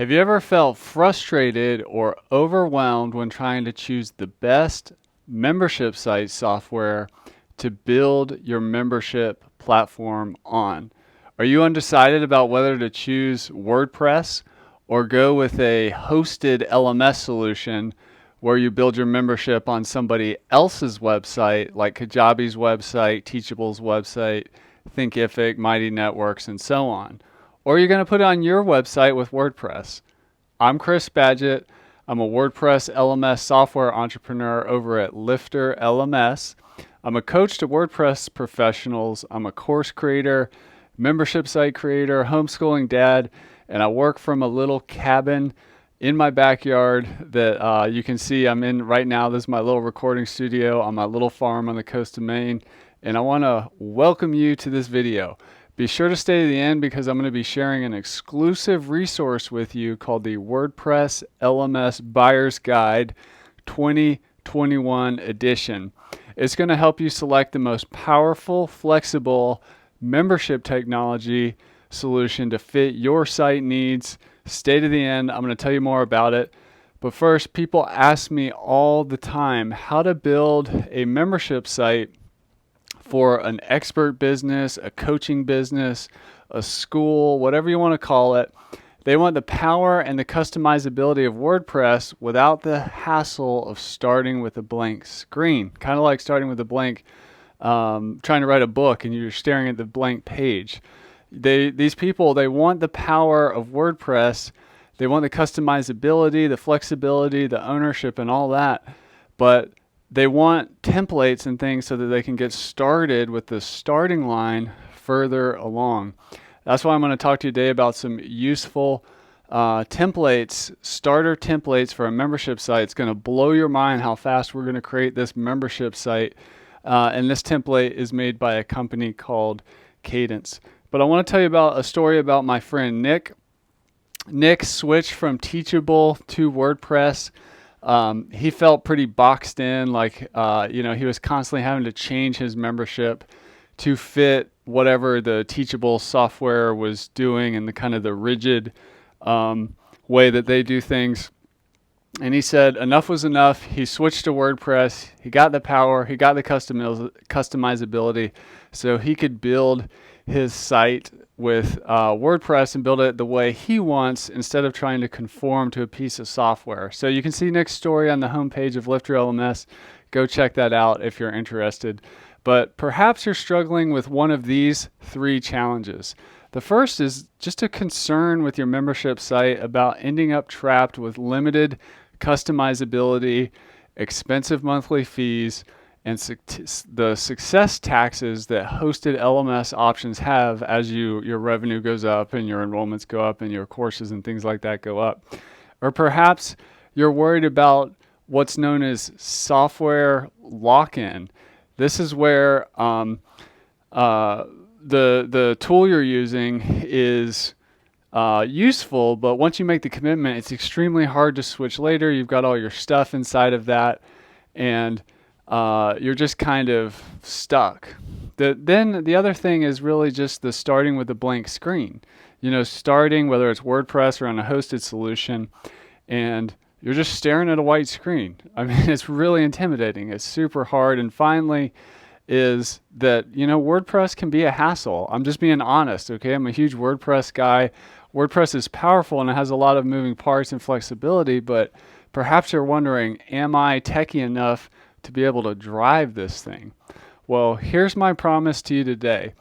Have you ever felt frustrated or overwhelmed when trying to choose the best membership site software to build your membership platform on? Are you undecided about whether to choose WordPress or go with a hosted LMS solution where you build your membership on somebody else's website, like Kajabi's website, Teachable's website, Thinkific, Mighty Networks, and so on? Or you're going to put it on your website with WordPress. I'm Chris Badgett. I'm a WordPress LMS software entrepreneur over at Lifter LMS. I'm a coach to WordPress professionals. I'm a course creator, membership site creator, homeschooling dad, and I work from a little cabin in my backyard that you can see I'm in right now. This is my little recording studio on my little farm on the coast of Maine, and I want to welcome you to this video. Be sure to stay to the end because I'm going to be sharing an exclusive resource with you called the WordPress LMS Buyer's Guide 2021 edition. It's going to help you select the most powerful, flexible membership technology solution to fit your site needs. Stay to the end. I'm going to tell you more about it. But first, people ask me all the time how to build a membership site for an expert business, a coaching business, a school, whatever you want to call it. They want the power and the customizability of WordPress without the hassle of starting with a blank screen. Kind of like starting with a blank, trying to write a book and you're staring at the blank page. These people, they want the power of WordPress. They want the customizability, the flexibility, the ownership, and all that. But they want templates and things so that they can get started with the starting line further along. That's why I'm going to talk to you today about some useful templates, starter templates for a membership site. It's going to blow your mind how fast we're going to create this membership site. And this template is made by a company called Cadence. But I want to tell you about a story about my friend Nick. Nick switched from Teachable to WordPress. He felt pretty boxed in, like, he was constantly having to change his membership to fit whatever the Teachable software was doing and the kind of the rigid way that they do things. And he said enough was enough. He switched to WordPress. He got the power. He got the customizability so he could build his site with WordPress and build it the way he wants instead of trying to conform to a piece of software. So you can see Nick's story on the homepage of Lifter LMS. Go check that out if you're interested. But perhaps you're struggling with one of these three challenges. The first is just a concern with your membership site about ending up trapped with limited customizability, expensive monthly fees, and the success taxes that hosted LMS options have as your revenue goes up and your enrollments go up and your courses and things like that go up. Or perhaps you're worried about what's known as software lock-in. This is where the tool you're using is useful, but once you make the commitment, it's extremely hard to switch later. You've got all your stuff inside of that, and you're just kind of stuck. Then the other thing is really just the starting with a blank screen. Starting whether it's WordPress or on a hosted solution, and you're just staring at a white screen. I mean, it's really intimidating. It's super hard. And finally is that, WordPress can be a hassle. I'm just being honest, okay? I'm a huge WordPress guy. WordPress is powerful and it has a lot of moving parts and flexibility, but perhaps you're wondering, am I techie enough to be able to drive this thing? Well, here's my promise to you today.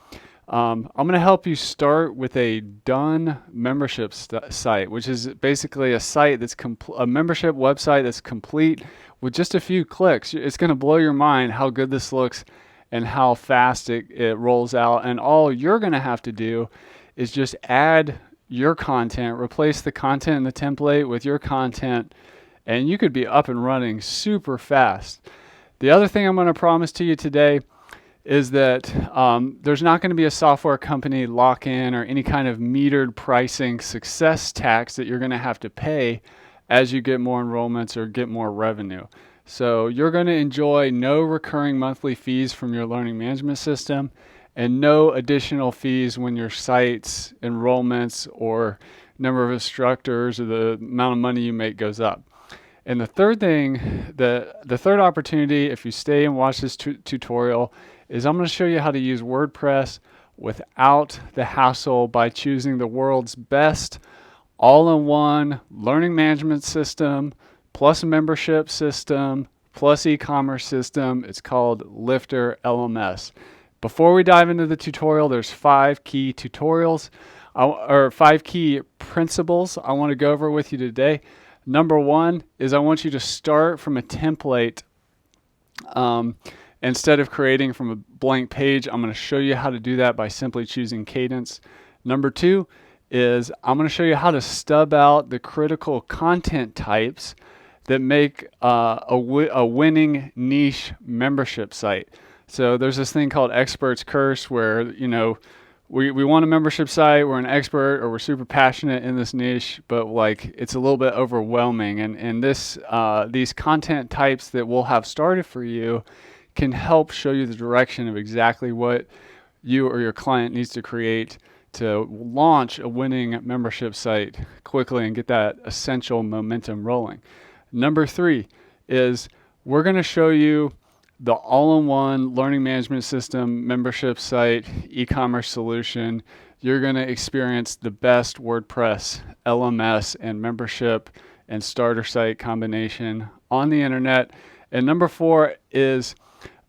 I'm going to help you start with a done membership site, which is basically a site that's a membership website that's complete with just a few clicks. It's going to blow your mind how good this looks and how fast it rolls out. And all you're going to have to do is just add your content, replace the content in the template with your content, and you could be up and running super fast. The other thing I'm going to promise to you today is that there's not going to be a software company lock-in or any kind of metered pricing success tax that you're going to have to pay as you get more enrollments or get more revenue. So you're going to enjoy no recurring monthly fees from your learning management system and no additional fees when your site's enrollments or number of instructors or the amount of money you make goes up. And the third thing, the third opportunity, if you stay and watch this tutorial, is I'm going to show you how to use WordPress without the hassle by choosing the world's best all-in-one learning management system plus membership system plus e-commerce system. It's called Lifter LMS. Before we dive into the tutorial, there's 5 key tutorials or 5 key principles I want to go over with you today. Number 1 is I want you to start from a template. Instead of creating from a blank page, I'm going to show you how to do that by simply choosing cadence. Number 2 is I'm going to show you how to stub out the critical content types that make a winning niche membership site. So there's this thing called expert's curse where, we want a membership site, we're an expert, or we're super passionate in this niche, but like it's a little bit overwhelming. And these content types that we'll have started for you can help show you the direction of exactly what you or your client needs to create to launch a winning membership site quickly and get that essential momentum rolling. Number 3 is we're going to show you the all-in-one learning management system, membership site, e-commerce solution. You're going to experience the best WordPress, LMS, and membership and starter site combination on the internet. And number 4 is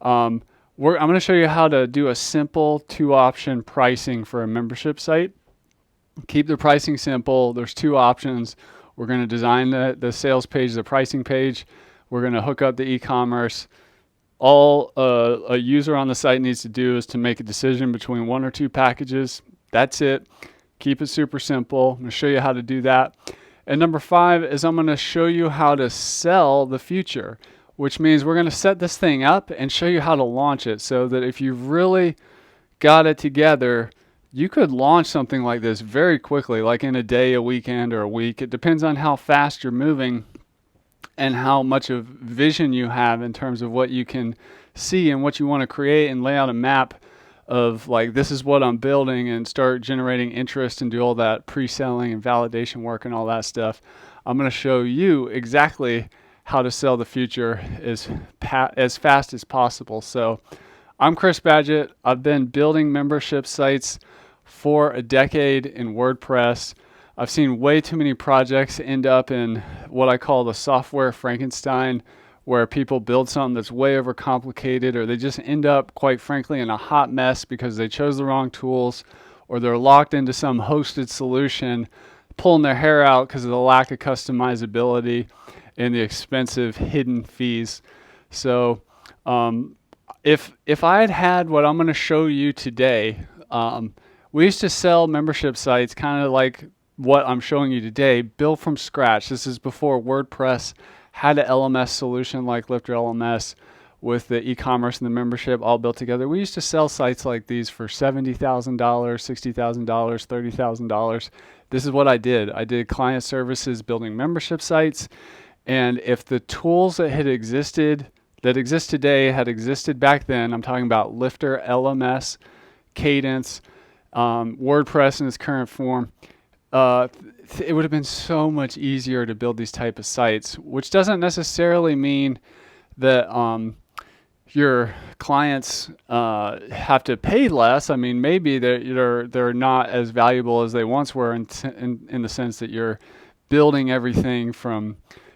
I'm going to show you how to do a simple 2-option pricing for a membership site. Keep the pricing simple. There's 2 options. We're going to design the sales page, the pricing page. We're going to hook up the e-commerce. All a user on the site needs to do is to make a decision between 1 or 2 packages. That's it. Keep it super simple. I'm going to show you how to do that. And number 5 is I'm going to show you how to sell the future, which means we're going to set this thing up and show you how to launch it so that if you've really got it together, you could launch something like this very quickly, like in a day, a weekend, or a week. It depends on how fast you're moving and how much of vision you have in terms of what you can see and what you want to create, and lay out a map of like, this is what I'm building, and start generating interest and do all that pre-selling and validation work and all that stuff. I'm going to show you exactly how to sell the future as fast as possible. So I'm Chris Badgett. I've been building membership sites for a decade in WordPress. I've seen way too many projects end up in what I call the software Frankenstein, where people build something that's way overcomplicated, or they just end up, quite frankly, in a hot mess because they chose the wrong tools, or they're locked into some hosted solution, pulling their hair out because of the lack of customizability and the expensive hidden fees. So if I had what I'm going to show you today, we used to sell membership sites kind of like what I'm showing you today, built from scratch. This is before WordPress had an LMS solution like Lifter LMS with the e-commerce and the membership all built together. We used to sell sites like these for $70,000, $60,000, $30,000. This is what I did. I did client services building membership sites. And if the tools that exist today had existed back then, I'm talking about Lifter LMS, Cadence, WordPress in its current form, it would have been so much easier to build these type of sites, which doesn't necessarily mean that your clients have to pay less. I mean, maybe they're not as valuable as they once were in the sense that you're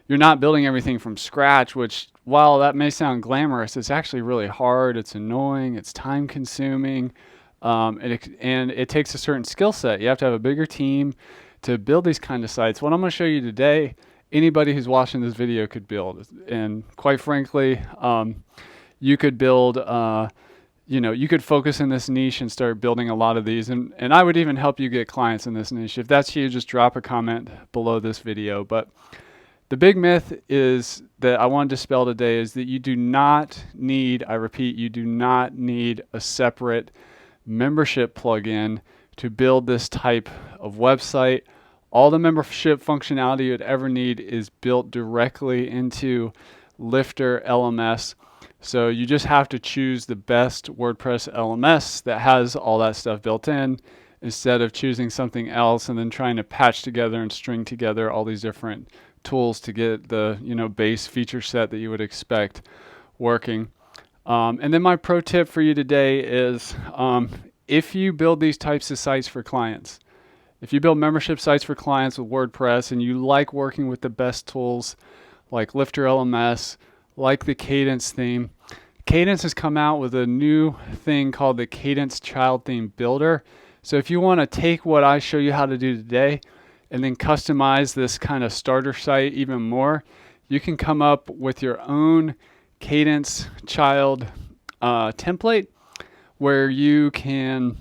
not building everything from scratch, which, while that may sound glamorous, it's actually really hard. It's annoying. It's time consuming. And it takes a certain skill set. You have to have a bigger team to build these kind of sites. What I'm going to show you today, anybody who's watching this video could build. And quite frankly, you could build, you could focus in this niche and start building a lot of these. And I would even help you get clients in this niche. If that's you, just drop a comment below this video. But the big myth is that I want to dispel today is that you do not need, I repeat, you do not need a separate membership plugin to build this type of website. All the membership functionality you'd ever need is built directly into Lifter LMS. So you just have to choose the best WordPress LMS that has all that stuff built in. instead of choosing something else and then trying to patch together and string together all these different tools to get the base feature set that you would expect working. And then my pro tip for you today is if you build these types of sites for clients, if you build membership sites for clients with WordPress and you like working with the best tools like Lifter LMS, like the Cadence theme, Cadence has come out with a new thing called the Cadence Child Theme Builder. So if you want to take what I show you how to do today and then customize this kind of starter site even more, you can come up with your own Cadence child template where you can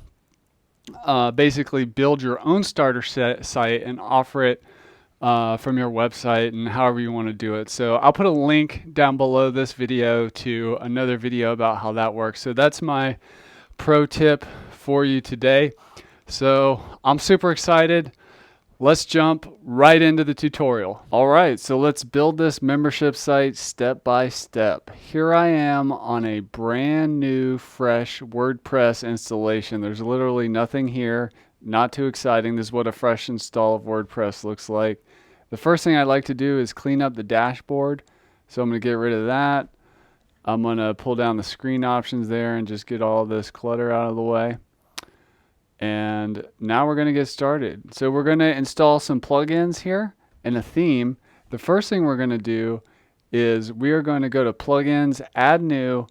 basically build your own starter site and offer it from your website and however you want to do it. So I'll put a link down below this video to another video about how that works. So that's my pro tip for you today. So I'm super excited. Let's jump right into the tutorial. All right, so let's build this membership site step by step. Here I am on a brand new, fresh WordPress installation. There's literally nothing here, not too exciting. This is what a fresh install of WordPress looks like. The first thing I'd like to do is clean up the dashboard. So I'm gonna get rid of that. I'm gonna pull down the screen options there and just get all this clutter out of the way. And now we're going to get started. So we're going to install some plugins here and a theme. The first thing we're going to do is we are going to go to plugins, add new,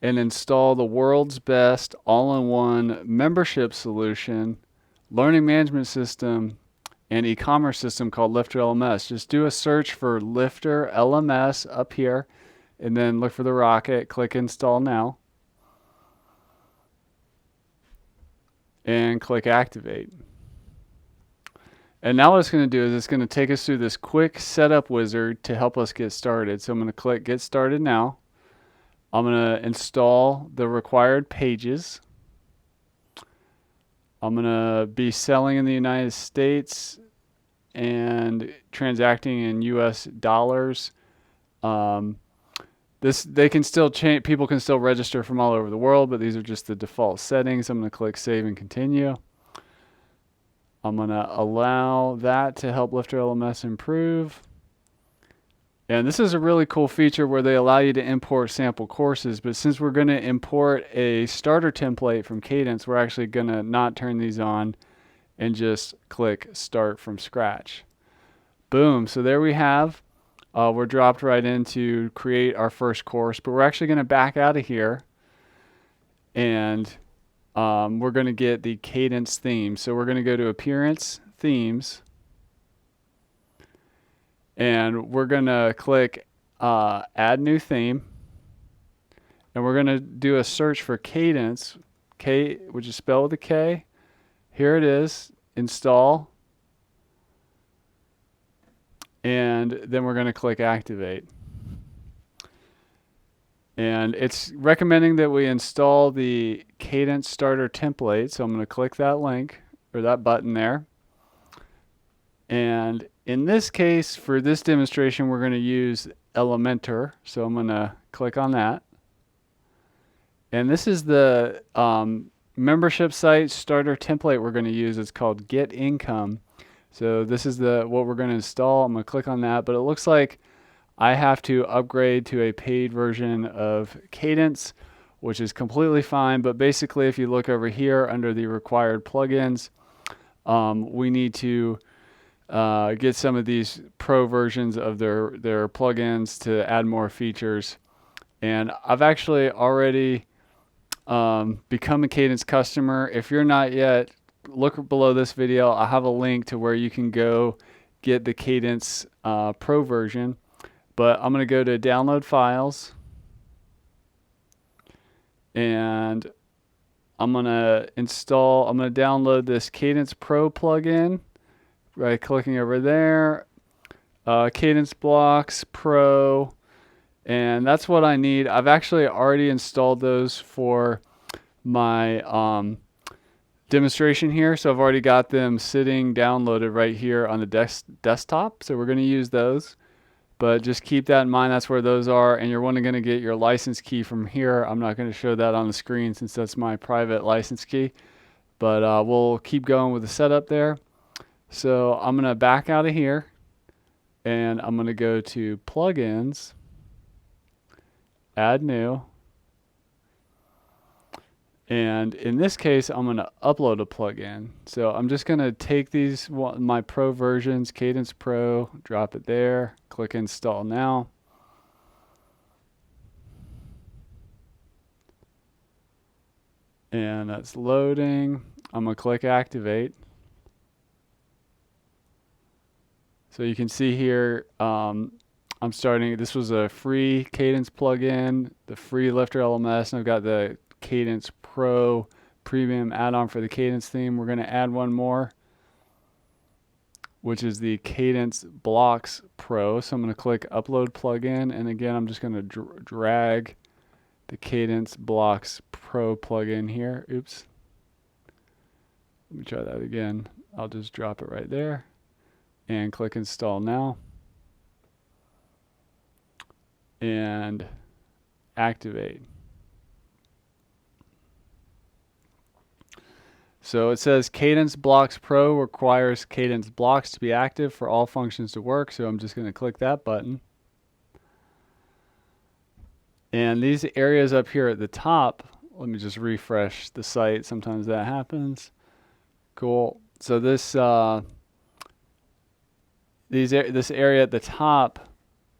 and install the world's best all-in-one membership solution, learning management system, and e-commerce system called Lifter LMS. Just do a search for Lifter LMS up here and then look for the rocket, click install now. And click activate. And now what it's going to do is it's going to take us through this quick setup wizard to help us get started. So I'm going to click get started now. I'm going to install the required pages. I'm going to be selling in the United States and transacting in US dollars. They can still change, people can still register from all over the world, but these are just the default settings. I'm going to click save and continue. I'm going to allow that to help Lifter LMS improve. And this is a really cool feature where they allow you to import sample courses, but since we're going to import a starter template from Cadence, we're actually going to not turn these on and just click start from scratch. Boom, so there we have. We're dropped right into create our first course, but we're actually going to back out of here and we're going to get the Cadence theme. So we're going to go to Appearance, Themes, and we're going to click Add New Theme, and we're going to do a search for Cadence, which is spelled with a K. Here it is, install. And then we're going to click activate. And it's recommending that we install the Cadence starter template. So I'm going to click that link or that button there. And in this case, for this demonstration, we're going to use Elementor. So I'm going to click on that. And this is the membership site starter template we're going to use. It's called Get Income. So this is what we're going to install. I'm going to click on that, but it looks like I have to upgrade to a paid version of Cadence, which is completely fine. But basically, if you look over here under the required plugins, we need to get some of these pro versions of their plugins to add more features. And I've actually already become a Cadence customer. If you're not yet, look below this video. I have a link to where you can go get the Cadence Pro version. But I'm going to go to download files. And I'm going to download this Cadence Pro plugin. Right clicking over there. Cadence Blocks Pro. And that's what I need. I've actually already installed those for my demonstration here, so I've already got them sitting downloaded right here on the desktop, so we're going to use those, but just keep that in mind. That's where those are, and you're only going to get your license key from here. I'm not going to show that on the screen since that's my private license key, but we'll keep going with the setup there. So I'm going to back out of here, and I'm going to go to plugins, add new. And in this case, I'm going to upload a plugin. So I'm just going to take these, my Pro versions, Cadence Pro, drop it there, click Install Now. And that's loading. I'm going to click Activate. So you can see here, I'm starting, this was a free Cadence plugin, the free Lifter LMS, and I've got the Cadence Pro premium add-on for the Cadence theme. We're going to add one more, which is the Cadence Blocks Pro. So I'm going to click Upload Plugin, and again, I'm just going to drag the Cadence Blocks Pro plugin here. Oops. Let me try that again. I'll just drop it right there and click Install Now and activate. So it says Cadence Blocks Pro requires Cadence Blocks to be active for all functions to work. So I'm just going to click that button. And these areas up here at the top, let me just refresh the site. Sometimes that happens. Cool. So this this area at the top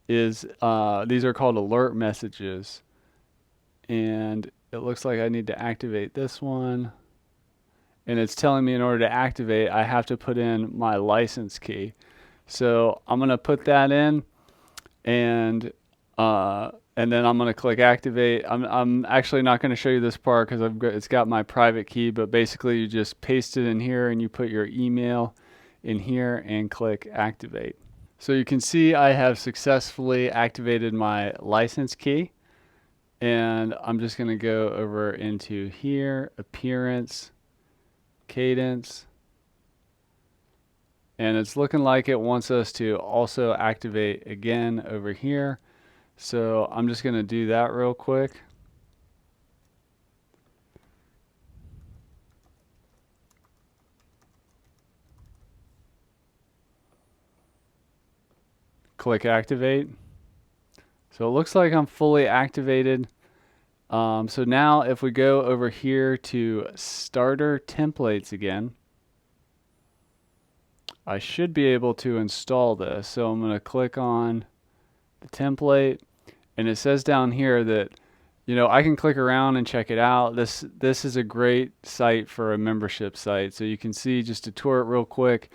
is these are called alert messages, and it looks like I need to activate this one. And it's telling me in order to activate, I have to put in my license key. So I'm going to put that in, and then I'm going to click activate. I'm actually not going to show you this part because it's got my private key, but basically you just paste it in here and you put your email in here and click activate. So you can see I have successfully activated my license key, and I'm just going to go over into here, appearance, Cadence, and it's looking like it wants us to also activate again over here. So I'm just going to do that real quick. Click activate. So it looks like I'm fully activated. So now if we go over here to starter templates again, I should be able to install this. So I'm going to click on the template, and it says down here that, you know, I can click around and check it out. This is a great site for a membership site. So you can see, just to tour it real quick,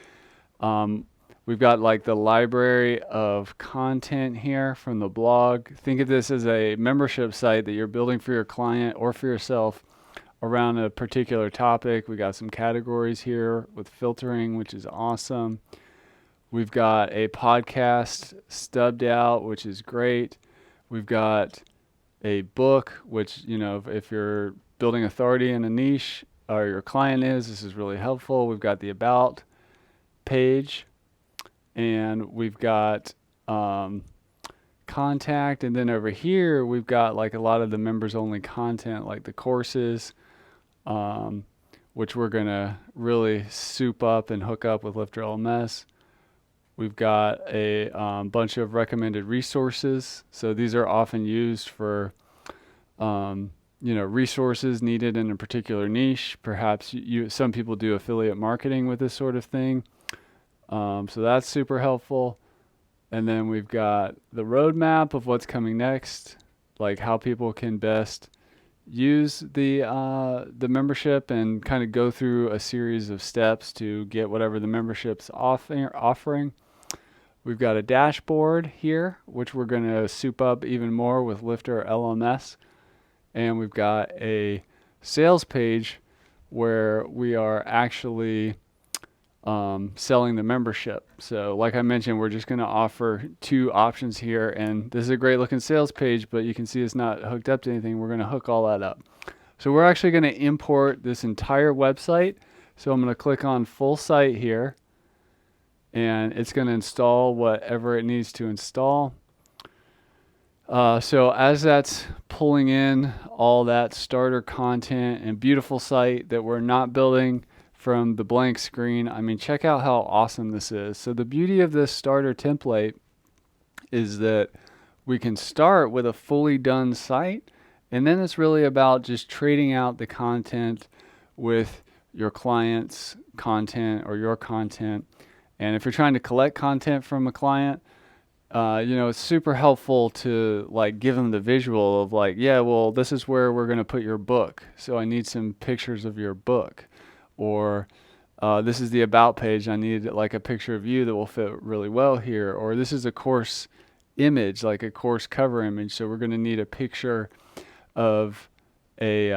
we've got like the library of content here from the blog. Think of this as a membership site that you're building for your client or for yourself around a particular topic. We got some categories here with filtering, which is awesome. We've got a podcast stubbed out, which is great. We've got a book, which, you know, if you're building authority in a niche, or your client is, this is really helpful. We've got the about page, and we've got contact, and then over here we've got like a lot of the members only content, like the courses, which we're gonna really soup up and hook up with Lifter LMS. We've got a bunch of recommended resources. So these are often used for you know, resources needed in a particular niche. Perhaps some people do affiliate marketing with this sort of thing. So that's super helpful. And then we've got the roadmap of what's coming next, like how people can best use the membership and kind of go through a series of steps to get whatever the membership's offering. We've got a dashboard here, which we're going to soup up even more with Lifter LMS. And we've got a sales page where we are actually selling the membership. So like I mentioned, we're just going to offer two options here, and this is a great looking sales page, but you can see it's not hooked up to anything. We're going to hook all that up. So we're actually going to import this entire website. So I'm going to click on full site here, and it's going to install whatever it needs to install. So as that's pulling in all that starter content and beautiful site that we're not building from the blank screen, I mean, check out how awesome this is. So the beauty of this starter template is that we can start with a fully done site, and then it's really about just trading out the content with your client's content or your content. And if you're trying to collect content from a client, it's super helpful to like give them the visual of like, yeah, well, this is where we're going to put your book. So I need some pictures of your book, or this is the about page. I need like a picture of you that will fit really well here, or this is a course image, like a course cover image. So we're going to need a picture of a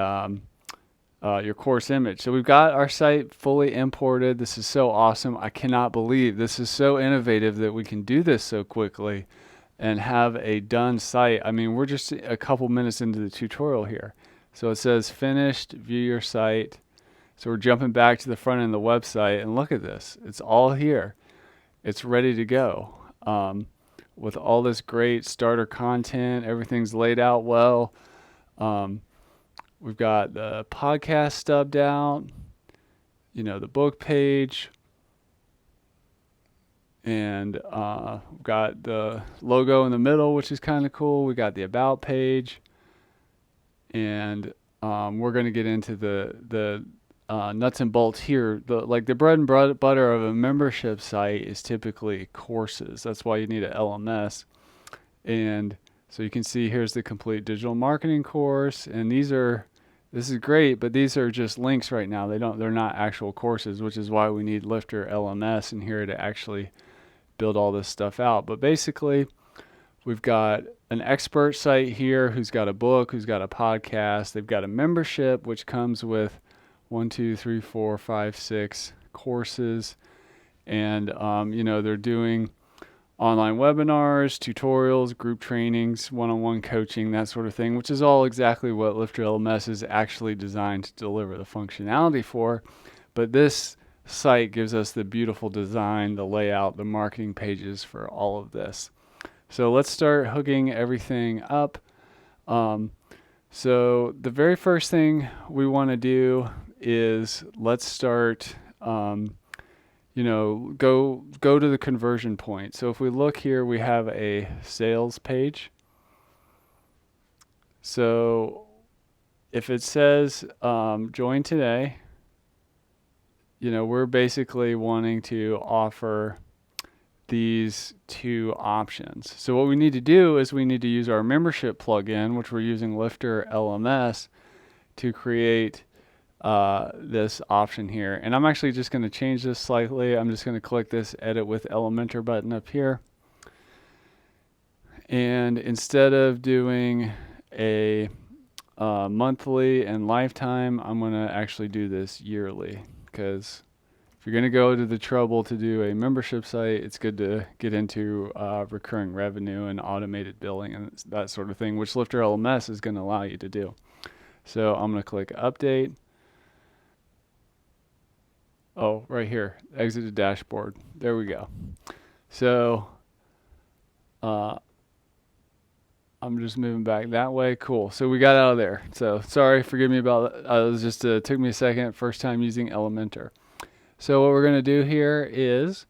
your course image. So we've got our site fully imported. This is so awesome. I cannot believe this is so innovative that we can do this so quickly and have a done site. I mean, we're just a couple minutes into the tutorial here. So it says finished, view your site. So we're jumping back to the front end of the website, and look at this. It's all here. It's ready to go. With all this great starter content, everything's laid out well. We've got the podcast stubbed out, the book page, and we've got the logo in the middle, which is kind of cool. We got the about page, and we're going to get into the nuts and bolts here. The bread and butter of a membership site is typically courses. That's why you need an LMS. And so you can see here's the complete digital marketing course, and this is great, but these are just links right now. They're not actual courses, which is why we need Lifter LMS in here to actually build all this stuff out. But basically, we've got an expert site here who's got a book, who's got a podcast. They've got a membership, which comes with 1, 2, 3, 4, 5, 6 courses. And, they're doing online webinars, tutorials, group trainings, one-on-one coaching, that sort of thing, which is all exactly what Lifter LMS is actually designed to deliver the functionality for. But this site gives us the beautiful design, the layout, the marketing pages for all of this. So let's start hooking everything up. So the very first thing we want to do is let's start go to the conversion point. So if we look here, we have a sales page. So if it says join today, we're basically wanting to offer these two options. So what we need to do is we need to use our membership plugin, which we're using Lifter LMS, to create this option here. And I'm actually just going to change this slightly. I'm just going to click this edit with Elementor button up here. And instead of doing a monthly and lifetime, I'm going to actually do this yearly, because if you're going to go to the trouble to do a membership site, it's good to get into recurring revenue and automated billing and that sort of thing, which Lifter LMS is going to allow you to do. So I'm going to click update. Oh, right here, exit to dashboard. There we go. So I'm just moving back that way. Cool. So we got out of there. So sorry, forgive me about that. It was just took me a second. First time using Elementor. So what we're going to do here is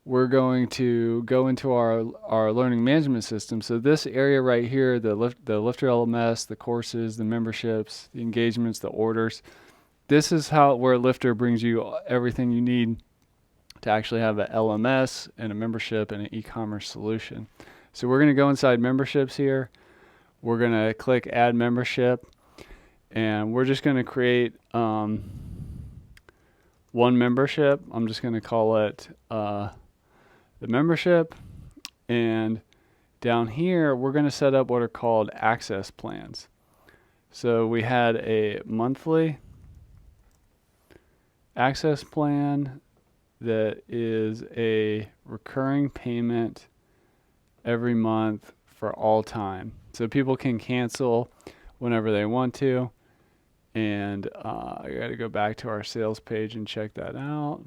we're going to go into our learning management system. So this area right here, the Lifter LMS, the courses, the memberships, the engagements, the orders. This is where Lifter brings you everything you need to actually have an LMS and a membership and an e-commerce solution. So we're going to go inside memberships here. We're going to click add membership, and we're just going to create one membership. I'm just going to call it the membership. And down here, we're going to set up what are called access plans. So we had a monthly access plan that is a recurring payment every month for all time. So people can cancel whenever they want to. And I got to go back to our sales page and check that out.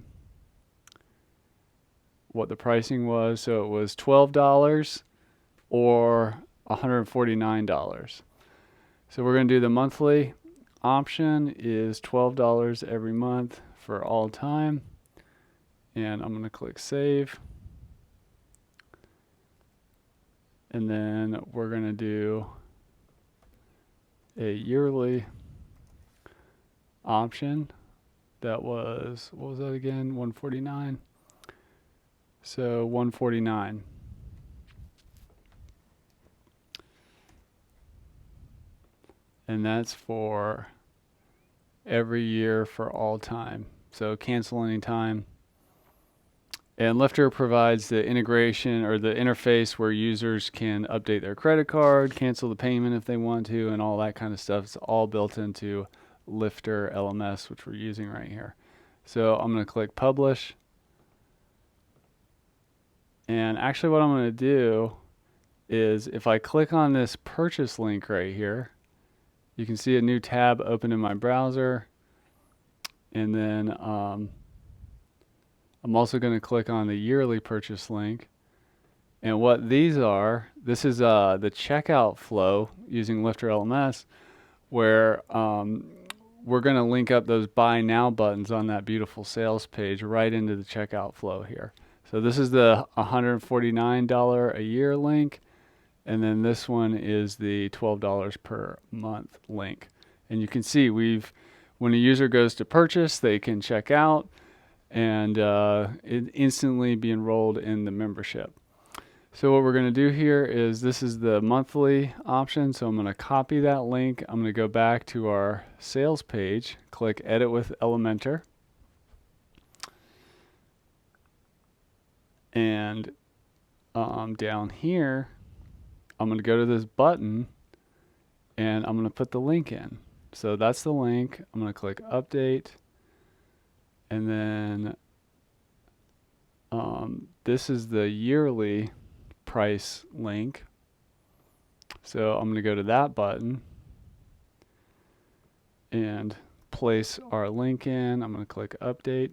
What the pricing was. So it was $12 or $149. So we're going to do the monthly option is $12 every month for all time. And I'm going to click save. And then we're going to do a yearly option. That was, what was that again? 149. So 149. And that's for every year for all time. So cancel anytime. And Lifter provides the integration or the interface where users can update their credit card, cancel the payment if they want to, and all that kind of stuff. It's all built into Lifter LMS, which we're using right here. So I'm going to click publish. And actually what I'm going to do is if I click on this purchase link right here, you can see a new tab open in my browser. And then I'm also going to click on the yearly purchase link. And what these are, this is the checkout flow using Lifter LMS, where we're going to link up those buy now buttons on that beautiful sales page right into the checkout flow here. So this is the $149 a year link. And then this one is the $12 per month link. And you can see when a user goes to purchase, they can check out and it instantly be enrolled in the membership. So what we're going to do here is this is the monthly option. So I'm going to copy that link. I'm going to go back to our sales page, click Edit with Elementor. And down here, I'm going to go to this button and I'm going to put the link in. So that's the link. I'm going to click Update. And then this is the yearly price link. So I'm going to go to that button and place our link in. I'm going to click Update.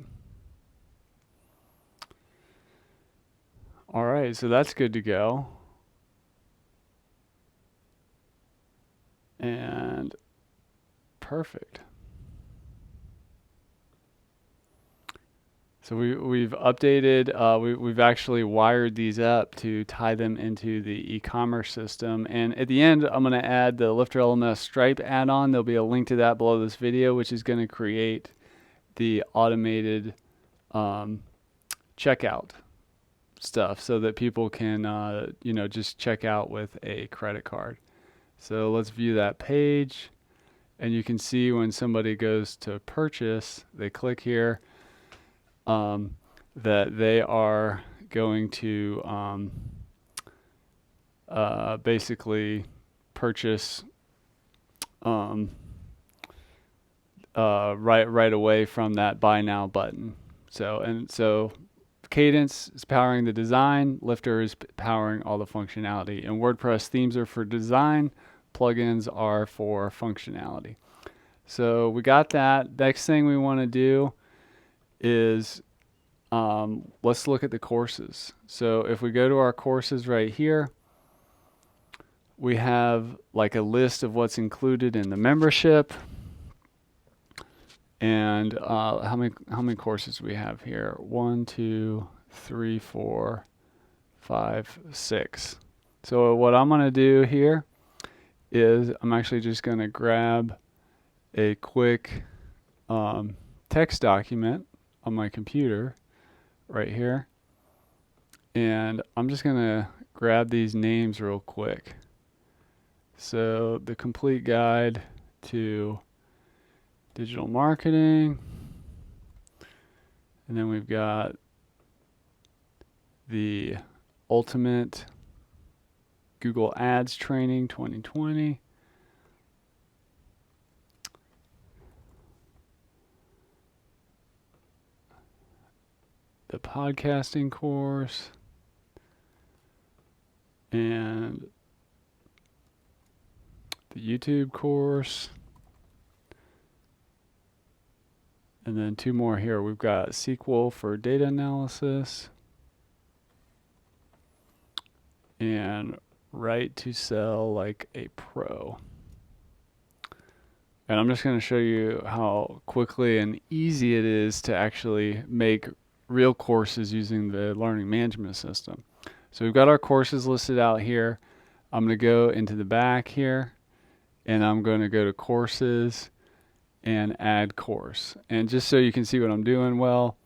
All right, so that's good to go. And perfect. So we've updated, we've actually wired these up to tie them into the e-commerce system. And at the end, I'm going to add the Lifter LMS Stripe add-on. There'll be a link to that below this video, which is going to create the automated checkout stuff so that people can, just check out with a credit card. So let's view that page. And you can see when somebody goes to purchase, they click here. That they are going to basically purchase right away from that buy now button. So Cadence is powering the design, Lifter is powering all the functionality, and WordPress themes are for design, plugins are for functionality. So we got that. Next thing we want to do is let's look at the courses. So if we go to our courses right here, we have like a list of what's included in the membership. And how many courses we have here? 1, 2, 3, 4, 5, 6. So what I'm going to do here is I'm actually just going to grab a quick text document on my computer right here. And I'm just going to grab these names real quick. So the complete guide to digital marketing. And then we've got the ultimate Google Ads training 2020. The podcasting course, and the YouTube course, and then 2 more here. We've got SQL for data analysis and right to sell like a pro. And I'm just going to show you how quickly and easy it is to actually make real courses using the learning management system. So we've got our courses listed out here. I'm going to go into the back here, and I'm going to go to courses and add course. And just so you can see what I'm doing well,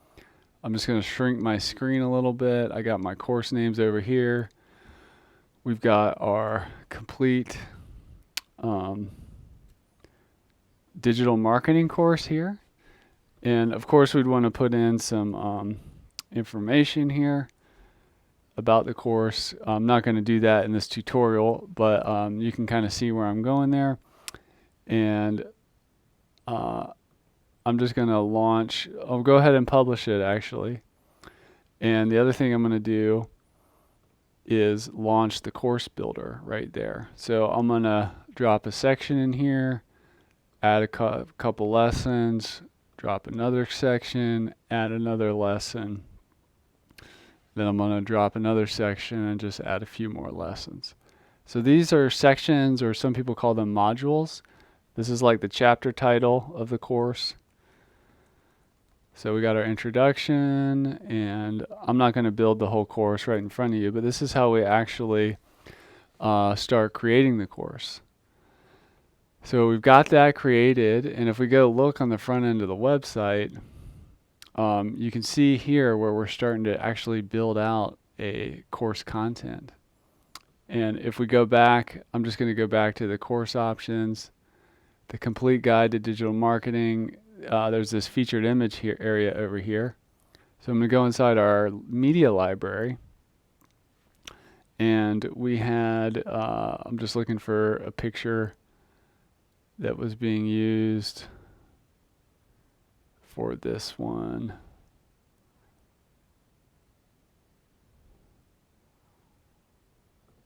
I'm just going to shrink my screen a little bit. I got my course names over here. We've got our complete digital marketing course here. And of course, we'd want to put in some information here about the course. I'm not going to do that in this tutorial, but you can kind of see where I'm going there. And I'm just going to launch. I'll go ahead and publish it actually. And the other thing I'm going to do is launch the course builder right there. So I'm going to drop a section in here, add a couple lessons, drop another section, add another lesson. Then I'm going to drop another section and just add a few more lessons. So these are sections, or some people call them modules. This is like the chapter title of the course. So we got our introduction, and I'm not going to build the whole course right in front of you, but this is how we actually start creating the course. So we've got that created, and if we go look on the front end of the website, you can see here where we're starting to actually build out a course content. And if we go back, I'm just going to go back to the course options, the complete guide to digital marketing. There's this featured image here area over here. So I'm going to go inside our media library. And we had, I'm just looking for a picture that was being used for this one.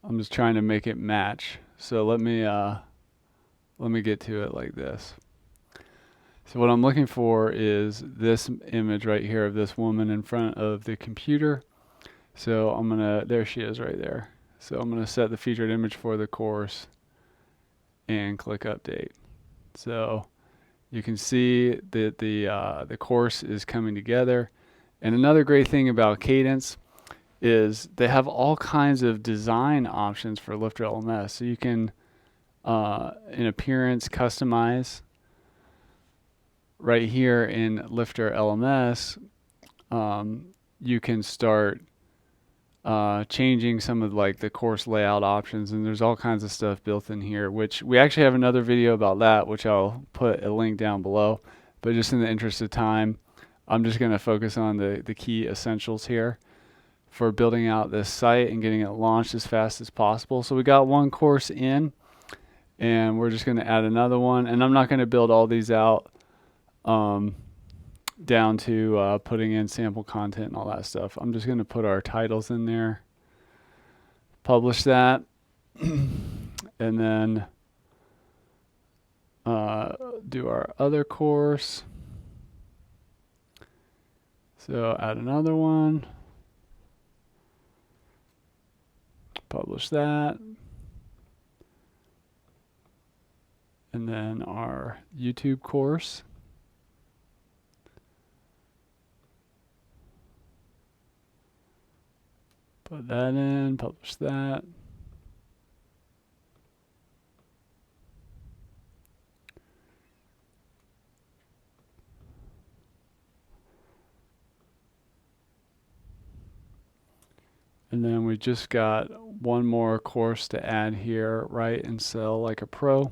I'm just trying to make it match. So let me get to it like this. So what I'm looking for is this image right here of this woman in front of the computer. So I'm gonna, there she is right there. So I'm gonna set the featured image for the course and click update. So you can see that the course is coming together. And another great thing about Cadence is they have all kinds of design options for Lifter LMS. So you can, in appearance, customize. Right here in Lifter LMS, you can start changing some of like the course layout options, and there's all kinds of stuff built in here, which we actually have another video about that, which I'll put a link down below. But just in the interest of time, I'm just going to focus on the key essentials here for building out this site and getting it launched as fast as possible. So we got one course in, and we're just going to add another one. And I'm not going to build all these out down to putting in sample content and all that stuff. I'm just going to put our titles in there, publish that, and then do our other course. So add another one, publish that, and then our YouTube course. Put that in, publish that. And then we just got one more course to add here, write and sell like a pro.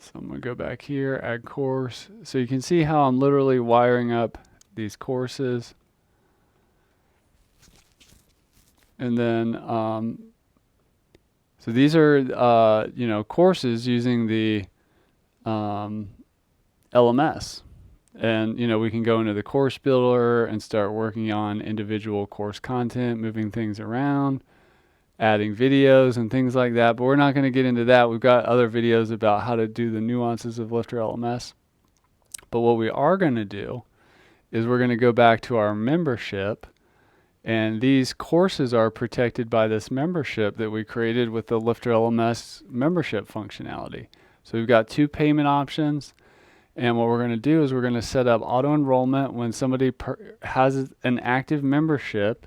So I'm going to go back here, add course. So you can see how I'm literally wiring up these courses. And then, so these are, courses using the LMS. And, we can go into the course builder and start working on individual course content, moving things around, adding videos and things like that. But we're not going to get into that. We've got other videos about how to do the nuances of Lifter LMS. But what we are going to do is we're going to go back to our membership, And these courses are protected by this membership that we created with the Lifter LMS membership functionality. So we've got 2 payment options. And what we're going to do is we're going to set up auto enrollment. When somebody has an active membership,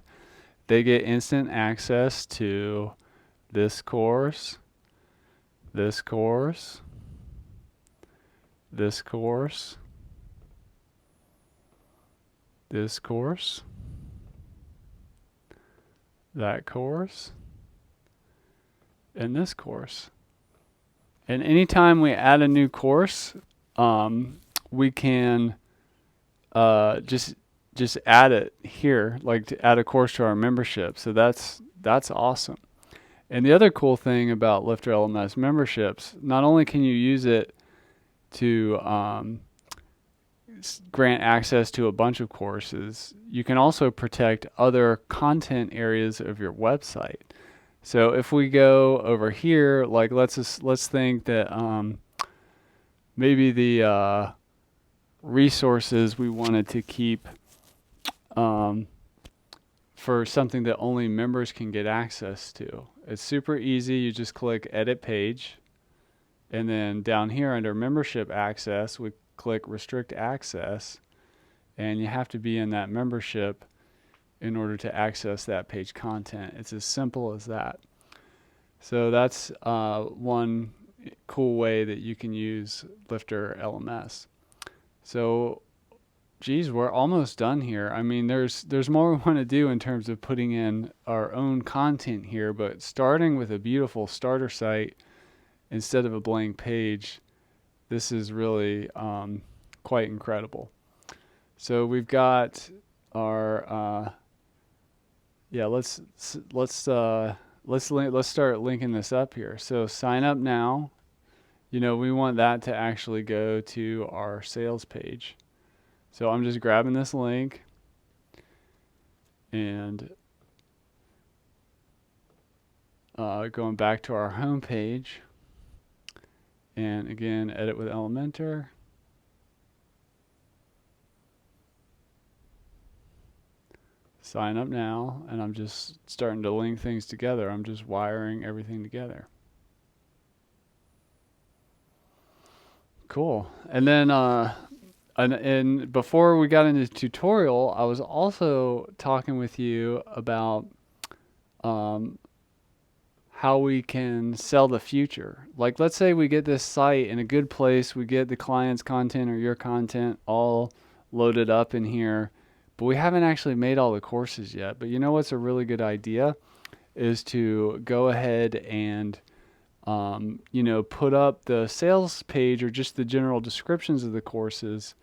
they get instant access to this course, this course, this course, this course, that course, and this course. And anytime we add a new course, we can just add it here, like to add a course to our membership. So that's awesome. And the other cool thing about Lifter LMS memberships, not only can you use it to grant access to a bunch of courses, you can also protect other content areas of your website. So if we go over here, like let's think that maybe the resources we wanted to keep for something that only members can get access to. It's super easy. You just click Edit Page, and then down here under Membership Access, we click Restrict Access, and you have to be in that membership in order to access that page content. It's as simple as that. So that's one cool way that you can use Lifter LMS. So, geez, we're almost done here. I mean, there's more we want to do in terms of putting in our own content here, but starting with a beautiful starter site instead of a blank page, this is really quite incredible. So we've got our let's start linking this up here. So sign up now. You know, we want that to actually go to our sales page. So I'm just grabbing this link and going back to our home page. And again, edit with Elementor. Sign up now, and I'm just starting to link things together. I'm just wiring everything together. Cool. And then and before we got into the tutorial, I was also talking with you about how we can sell the future. Like, let's say we get this site in a good place, we get the client's content or your content all loaded up in here, but we haven't actually made all the courses yet. But you know what's a really good idea is to go ahead and put up the sales page or just the general descriptions of the courses,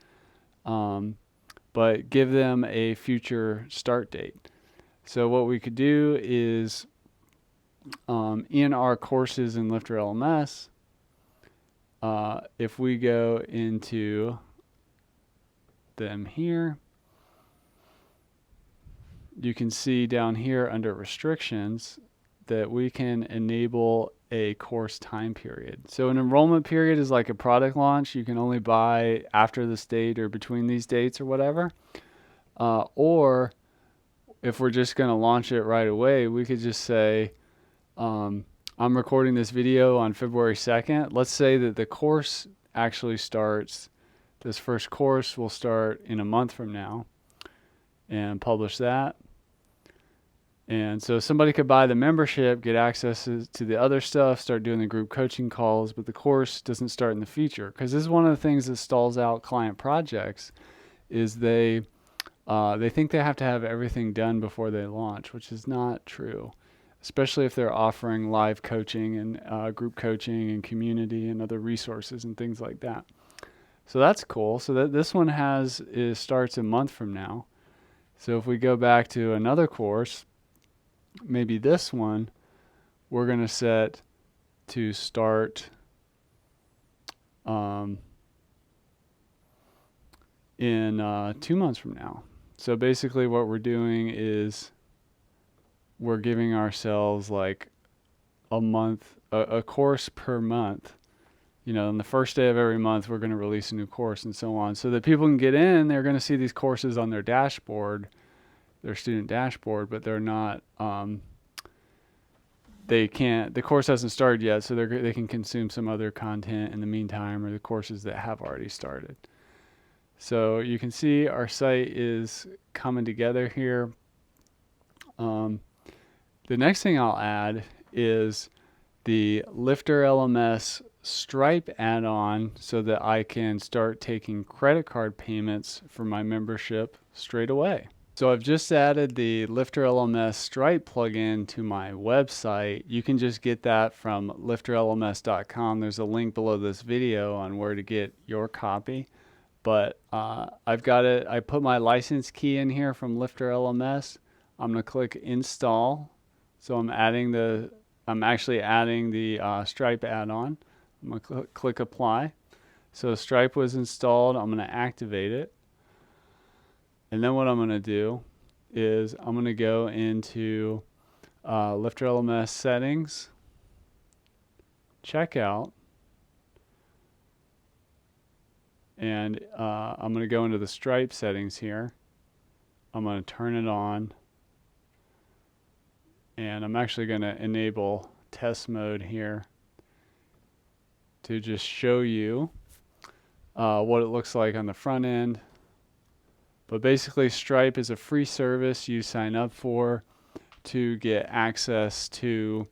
but give them a future start date. So what we could do is in our courses in Lifter LMS, if we go into them here, you can see down here under restrictions that we can enable a course time period. So an enrollment period is like a product launch. You can only buy after this date or between these dates or whatever. Or if we're just going to launch it right away, we could just say, I'm recording this video on February 2nd. Let's say that the course actually starts, this first course will start in a month from now, and publish that. And so somebody could buy the membership, get access to the other stuff, start doing the group coaching calls, but the course doesn't start in the future. Because this is one of the things that stalls out client projects, is they think they have to have everything done before they launch, which is not true, especially if they're offering live coaching and group coaching and community and other resources and things like that. So that's cool. So that this one starts a month from now. So if we go back to another course, maybe this one, we're going to set to start in 2 months from now. So basically what we're doing is we're giving ourselves like a month, a course per month. You know, on the first day of every month, we're going to release a new course and so on. So that people can get in, they're going to see these courses on their dashboard, their student dashboard, but they're not, they can't, the course hasn't started yet, so they can consume some other content in the meantime, or the courses that have already started. So you can see our site is coming together here. The next thing I'll add is the Lifter LMS Stripe add-on so that I can start taking credit card payments for my membership straight away. So I've just added the Lifter LMS Stripe plugin to my website. You can just get that from lifterlms.com. There's a link below this video on where to get your copy. But I've got it. I put my license key in here from Lifter LMS. I'm going to click install. So I'm actually adding the Stripe add-on. I'm going to click apply. So Stripe was installed. I'm going to activate it. And then what I'm going to do is I'm going to go into Lifter LMS settings, checkout, and I'm going to go into the Stripe settings here. I'm going to turn it on. And I'm actually going to enable test mode here to just show you what it looks like on the front end. But basically, Stripe is a free service you sign up for to get access to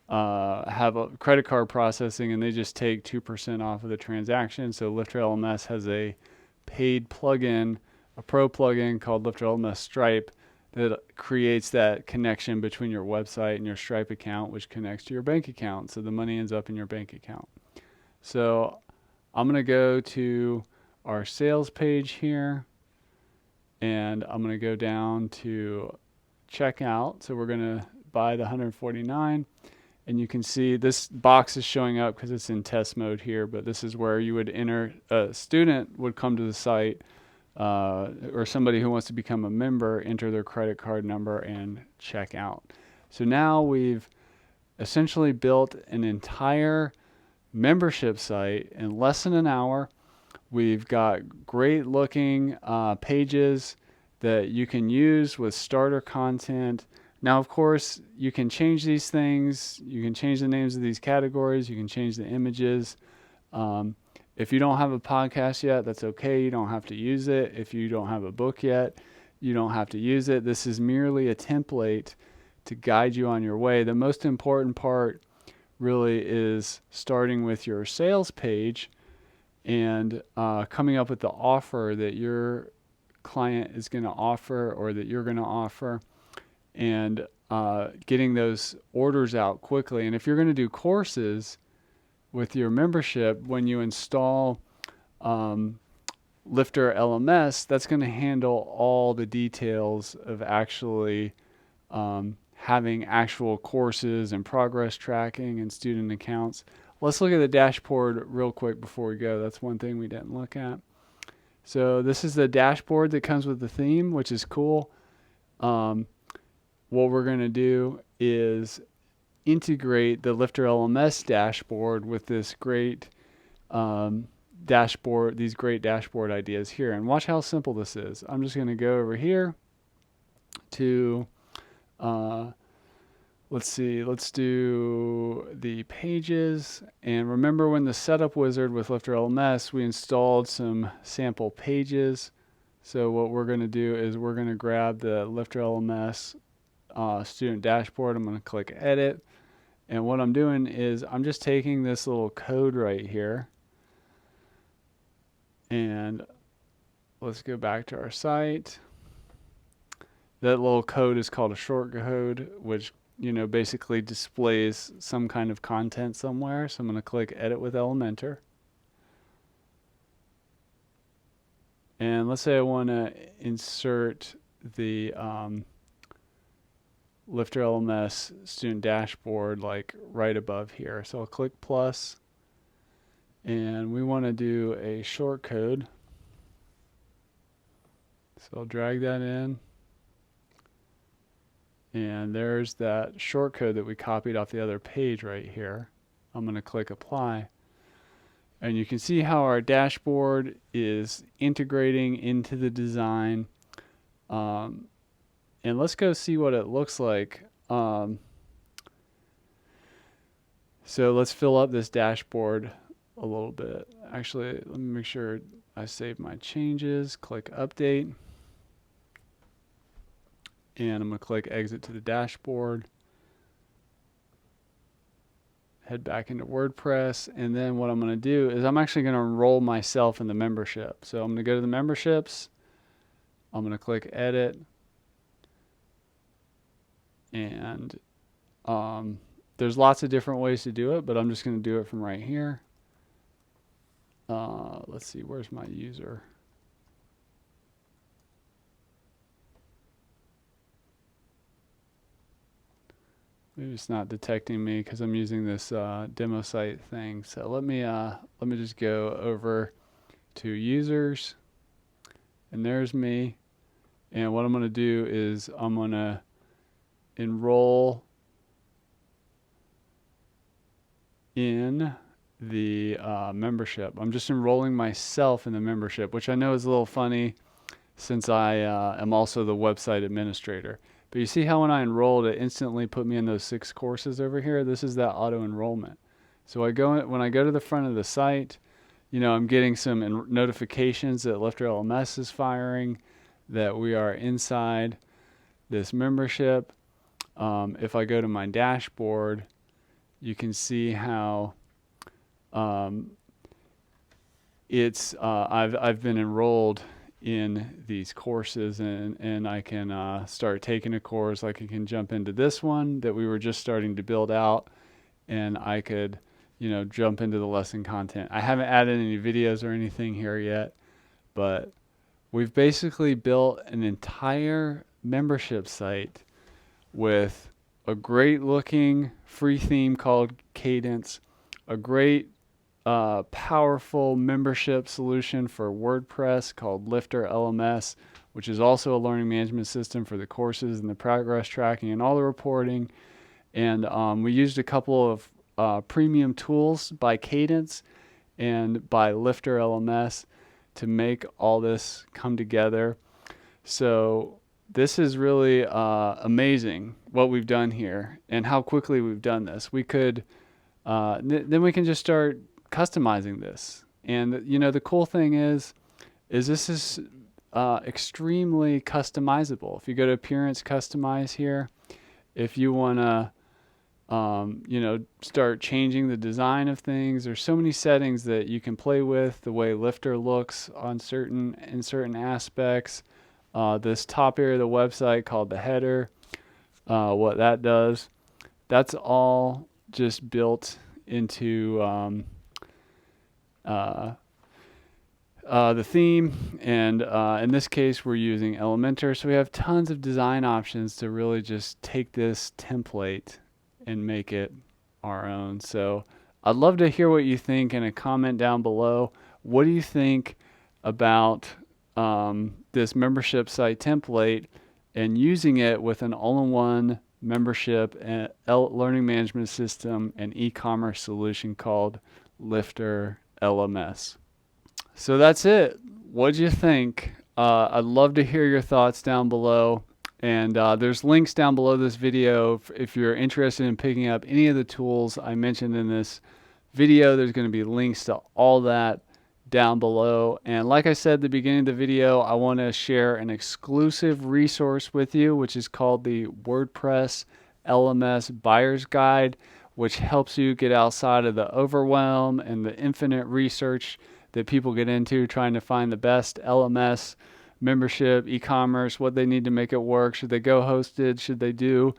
have a credit card processing, and they just take 2% off of the transaction. So Lifter LMS has a paid plugin, a pro plugin called Lifter LMS Stripe, that creates that connection between your website and your Stripe account, which connects to your bank account. So the money ends up in your bank account. So I'm going to go to our sales page here, and I'm going to go down to checkout. So we're going to buy the 149, and you can see this box is showing up because it's in test mode here, but this is where you would enter, a student would come to the site, or somebody who wants to become a member, enter their credit card number and check out. So now we've essentially built an entire membership site in less than an hour. We've got great looking pages that you can use with starter content. Now, of course, you can change these things. You can change the names of these categories. You can change the images. If you don't have a podcast yet, that's okay. You don't have to use it. If you don't have a book yet, you don't have to use it. This is merely a template to guide you on your way. The most important part really is starting with your sales page and coming up with the offer that your client is going to offer or that you're going to offer, and getting those orders out quickly. And if you're going to do courses with your membership, when you install Lifter LMS, that's going to handle all the details of actually having actual courses and progress tracking and student accounts. Let's look at the dashboard real quick before we go. That's one thing we didn't look at. So this is the dashboard that comes with the theme, which is cool. What we're going to do is integrate the Lifter LMS dashboard with this great dashboard, these great dashboard ideas here. And watch how simple this is. I'm just going to go over here to, let's do the pages. And remember, when the setup wizard with Lifter LMS, we installed some sample pages. So what we're going to do is we're going to grab the Lifter LMS student dashboard. I'm going to click edit. And what I'm doing is I'm just taking this little code right here, and let's go back to our site. That little code is called a short code, which basically displays some kind of content somewhere. So I'm going to click edit with Elementor. And let's say I want to insert the Lifter LMS student dashboard like right above here. So I'll click plus, and we want to do a short code. So I'll drag that in, and there's that short code that we copied off the other page right here. I'm going to click apply, and you can see how our dashboard is integrating into the design. And let's go see what it looks like. So let's fill up this dashboard a little bit. Actually, let me make sure I save my changes, click update. And I'm going to click exit to the dashboard. Head back into WordPress. And then what I'm going to do is I'm actually going to enroll myself in the membership. So I'm going to go to the memberships. I'm going to click edit. And there's lots of different ways to do it, but I'm just going to do it from right here. Let's see, where's my user? Maybe it's not detecting me because I'm using this demo site thing. So let me just go over to users, and there's me. And what I'm going to do is I'm going to enroll in the membership. I'm just enrolling myself in the membership, which I know is a little funny since I am also the website administrator. But you see how when I enrolled, it instantly put me in those 6 courses over here? This is that auto enrollment. So when I go to the front of the site, I'm getting some notifications that Lifter LMS is firing, that we are inside this membership. If I go to my dashboard, you can see how I've been enrolled in these courses, and I can start taking a course. Like I can jump into this one that we were just starting to build out, and I could jump into the lesson content. I haven't added any videos or anything here yet, but we've basically built an entire membership site with a great looking free theme called Cadence, a great powerful membership solution for WordPress called Lifter LMS, which is also a learning management system for the courses and the progress tracking and all the reporting. And we used a couple of premium tools by Cadence and by Lifter LMS to make all this come together. So this is really amazing what we've done here and how quickly we've done this. We could then we can just start customizing this. And the cool thing is this is extremely customizable. If you go to Appearance, Customize here, if you want to start changing the design of things, there's so many settings that you can play with, the way Lifter looks in certain aspects. This top area of the website called the header, what that does, that's all just built into the theme, and in this case we're using Elementor, so we have tons of design options to really just take this template and make it our own. So I'd love to hear what you think in a comment down below. What do you think about this membership site template and using it with an all-in-one membership and learning management system and e-commerce solution called Lifter LMS? So that's it. What do you think? I'd love to hear your thoughts down below. And there's links down below this video if you're interested in picking up any of the tools I mentioned in this video. There's going to be links to all that down below. And like I said at the beginning of the video, I want to share an exclusive resource with you, which is called the WordPress LMS Buyer's Guide, which helps you get outside of the overwhelm and the infinite research that people get into trying to find the best LMS membership, e-commerce, what they need to make it work. Should they go hosted? Should they do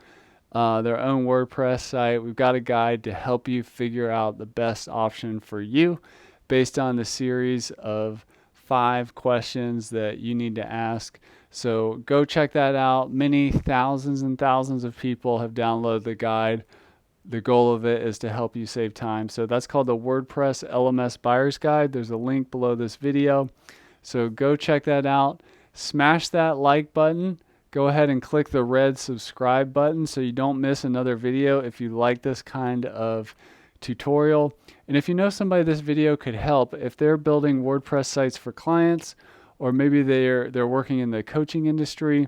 their own WordPress site? We've got a guide to help you figure out the best option for you based on the series of 5 questions that you need to ask. So go check that out. Many thousands and thousands of people have downloaded the guide. The goal of it is to help you save time. So that's called the WordPress LMS Buyer's Guide. There's a link below this video. So go check that out. Smash that like button. Go ahead and click the red subscribe button so you don't miss another video if you like this kind of tutorial. And if you know somebody this video could help, if they're building WordPress sites for clients, or maybe they're working in the coaching industry,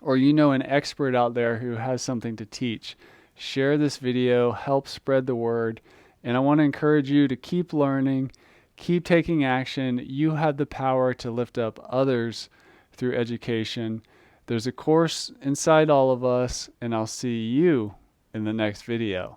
or you know an expert out there who has something to teach, share this video, help spread the word. And I want to encourage you to keep learning, keep taking action. You have the power to lift up others through education. There's a course inside all of us, and I'll see you in the next video.